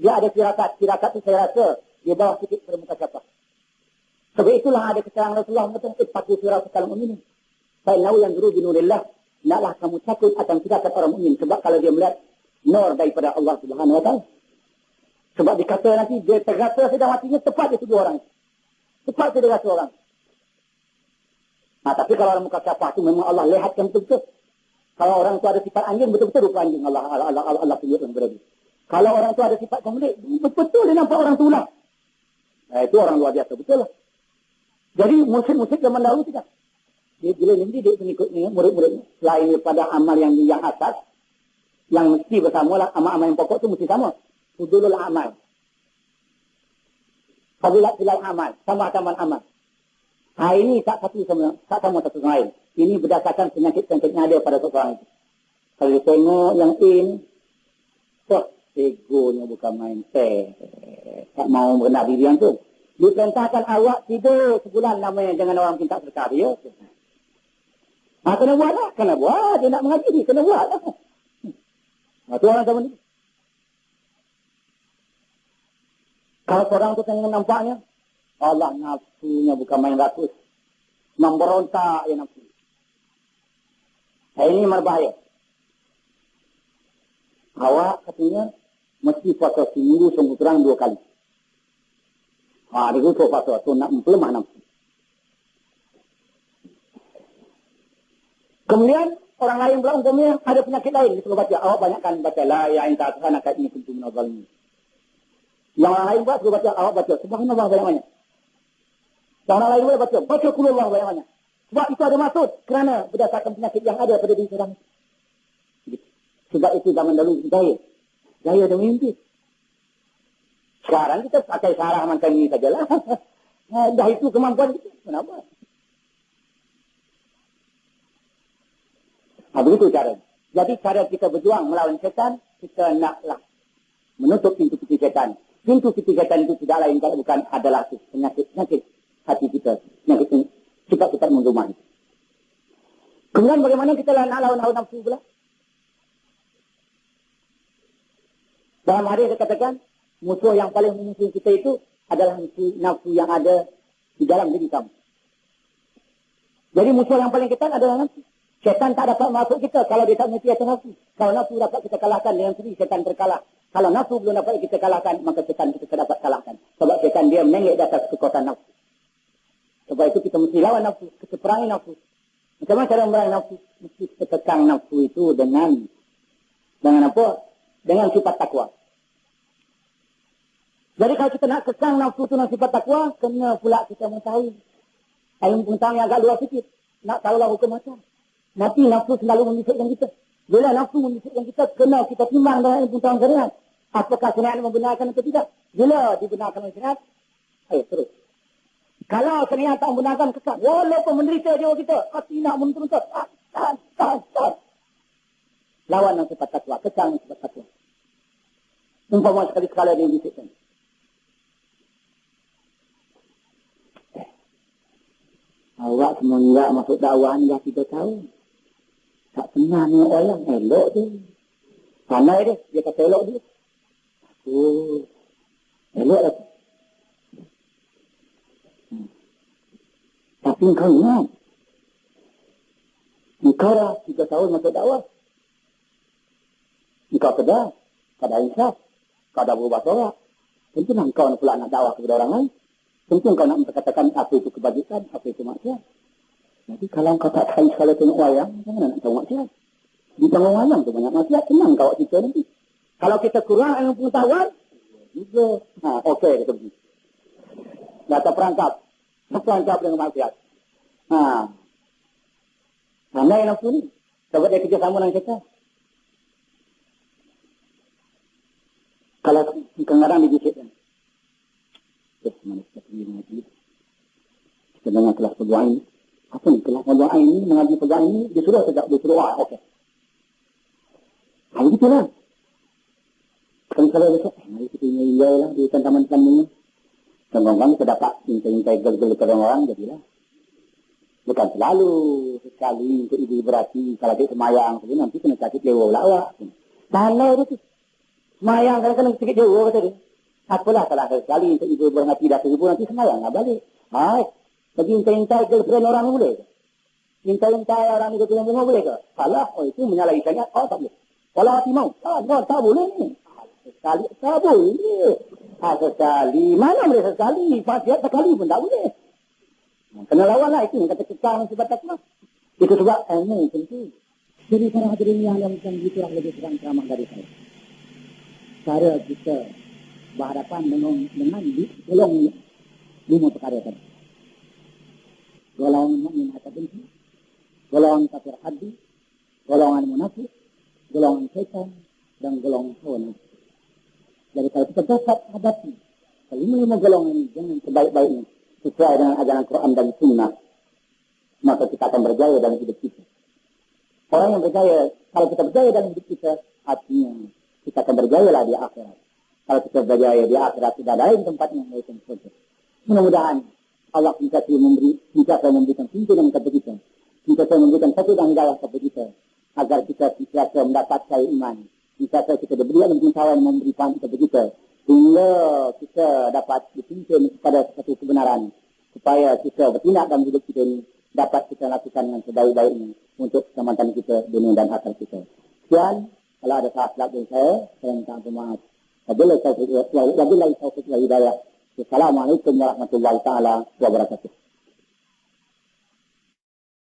Dia ada tirakat. Tirakat itu saya rasa dia bawa sikit pada muka siapa. Sebab itulah ada keterangan Rasulullah mengatakan ittaqu firaqatal mu'minin. Fa'innahu yanzuru binurillah. Naklah kamu takut akan tirakat orang mukmin. Sebab kalau dia melihat nur daripada Allah Subhanahu wa taala. Sebab dikata nanti dia terrasa sedang matinya tepat dia tuduh orang. Tepat dia rasa orang. Tapi kalau orang muka siapa tu memang Allah lihatkan betul-betul. Kalau orang tu ada sifat anjing betul-betul rupa anjing Allah tunjukkan kepada dia. Kalau orang tu ada sifat pemilik betul-betul dia nampak orang tu ulang. Itu orang luar biasa betul lah. Jadi musyrik-musyrik zaman dahulu tidak. Dia bila mendidik pengikutnya, murid-muridnya, selain daripada amal yang asas, yang mesti bersama lah, amal-amal yang pokok tu mesti sama. Fudulul amal. Fadilat filal amal. Sama-sama amal. Ini tak sama satu sama lain. Ini berdasarkan penyakit-penyakit yang ada pada seseorang itu. Kalau dia tengok yang egonya bukan main. Tak mau berendah diri yang tu. Diperintahkan awak tidur sebulan namanya jangan orang minta sedekah dia. Kena buat lah. Kena buat. Dia nak mengaji dia. Kena buat lah. Itu orang sama ni. Kalau orang tu tengok nampaknya, Allah nafsunya bukan main ratus. Memberontak ya nafsu. Ini berbahaya. Awak katanya mesti puasa seminggu sungguh terang 2 kali. Dia kutuk puasa tu nak mempelemah nafsu. Kemudian orang lain pula umpamanya ada penyakit lain disuruh baca. Awak banyakkan baca la ya anta asana ini kuntum minadh-dhalimin. Yang orang lain buat suruh baca, awak baca subhanallah banyak-banyak. Yang orang lain boleh baca kulullah banyak-banyak. Sebab itu ada maksud kerana berdasarkan penyakit yang ada pada diri seorang. Sebab itu zaman dahulu gaya dan mimpi. Sekarang kita pakai sarah macam ini sajalah. Dah itu kemampuan kita. Kenapa? Begitu cara. Jadi cara kita berjuang melawan syaitan, kita naklah menutup pintu-pintu syaitan. Pintu-pintu syaitan itu tidak lain kalau bukan adalah penyakit hati kita. Penyakit sifat kita menrumah. Kemudian bagaimana kita nak lawan hawa nafsu pula? Dalam hadis dia katakan, musuh yang paling memusuhi kita itu adalah nafsu yang ada di dalam diri kamu. Jadi musuh yang paling ketat adalah nafsu. Syaitan tak dapat masuk kita kalau dia tak mengerti atas nafsu. Kalau nafsu dapat kita kalahkan dengan sendiri, syaitan terkalah. Kalau nafsu belum dapat kita kalahkan, maka syaitan kita dapat kalahkan. Sebab syaitan dia menengok di atas kekuatan nafsu. Sebab itu kita mesti lawan nafsu, kita perangi nafsu. Macam mana cara memerangi nafsu? Mesti kita tekan nafsu itu dengan apa? Dengan sifat takwa. Jadi kalau kita nak kekang nafsu itu dengan sifat takwa, kena pula kita mengetahui. Pengetahuan yang agak luas sikit. Nak tahulah hukum macam. Nanti nafsu selalu membisikkan kita. Bila nafsu membisikkan kita, kena kita timbang dengan pengetahuan syariat. Apakah syariat membenarkan atau tidak? Bila dibenarkan oleh syariat, ayo terus. Kalau syariat tak membenarkan, kekang. Walaupun menderita jiwa kita, hati nak menuntut. Lawan dengan sifat takwa. Kekang dengan sifat takwa. Umpama sekali-sekala dia membisikkan. Awak semenjak masuk dakwah ni dah 3 tahun. Tak pernah ni orang elok tu. Pandai dia. Dia kata elok dia. Elok lah. Tapi engkau ingat. Engkau dah 3 tahun masuk dakwah. Engkau sedar. Kau dah insaf. Kau dah berubah sorak. Tentu engkau pula nak dakwah kepada orang lain. Tentu kau nak mengatakan apa itu kebajikan, apa itu maksiat. Jadi kalau kau tak tahu sekali tengok wayang, jangan nak tahu maksiat. Di tengok wayang tu banyak maksiat, tenang kau cerita nanti. Kalau kita kurang ilmu pengetahuan, juga. Okey, kita pergi. Data perangkap dengan maksiat. Pandai nafsu ni. Sebab dia kerjasama dengan kita. Kalau kadang-kadang dibisikkan. Kita dengar kelas perdoa ini. Apa ni kelas perdoa ini, mengaji perdoa ini, dia suruh sejak dia suruh. Okey. Begitulah. Kalau besok, mari kita enjoy lah di taman-taman ini. Kadang-kadang kita dapat intai-intai gel-gel ke orang, jadilah. Bukan selalu, sekali untuk ibu berarti, kalau kita semayang, nanti kena sakit lewa pula awak. Kalau itu. Semayang kadang-kadang sikit jauh kata dia. Apalah kalau sekali untuk ibu berhati dah ibu nanti semayang nak balik. Hai, bagi intai-intai girlfriend orang boleh ke? Intai-intai orang itu punya bunga boleh ke? Salah, oh itu menyalahi syariat. Oh tak boleh. Kalau hati mau, tak boleh ni. Sekali, tak boleh. Sekali, mana boleh sekali? Fasiat sekali pun tak boleh. Kena lawan lah itu yang kata kekang sebatas lah. Itu sebab ilmu penting. Jadi para hadirin yang macam itulah lebih kurang ceramah dari saya. Cara kita berhadapan dengan golong 5 perkara tadi. Golongan mukmin atau benci, golongan kafir haddi, golongan munafik, golongan syaitan, dan golongan hawa nafsu. Jadi kalau kita dapat hadapi kelima golongan ini dengan sebaik-baiknya sesuai dengan ajaran Quran dan Sunnah, maka kita akan berjaya dalam hidup kita. Orang yang berjaya, kalau kita berjaya dalam hidup kita, artinya kita akan berjayalah di akhirat. Kalau kita berjaya di akhirat, tidak ada lain tempatnya yaitu surga. Mudah-mudahan Allah bisa memberikan pimpinan kepada kita, bisa memberikan satu dan hidayah kepada kita, agar kita bisa mendapatkan iman, bisa kita diberi pengetahuan memberikan kepada kita, sehingga kita dapat dipimpin kepada satu kebenaran, supaya kita bertindak dalam hidup kita ini dapat kita lakukan dengan sebaik-baiknya untuk keselamatan kita dunia dan akhirat kita. Sekian, kalau ada salah-salah dari saya minta maaf. Wabillahi taufiq wal hidayah. Assalamualaikum warahmatullahi taala wabarakatuh.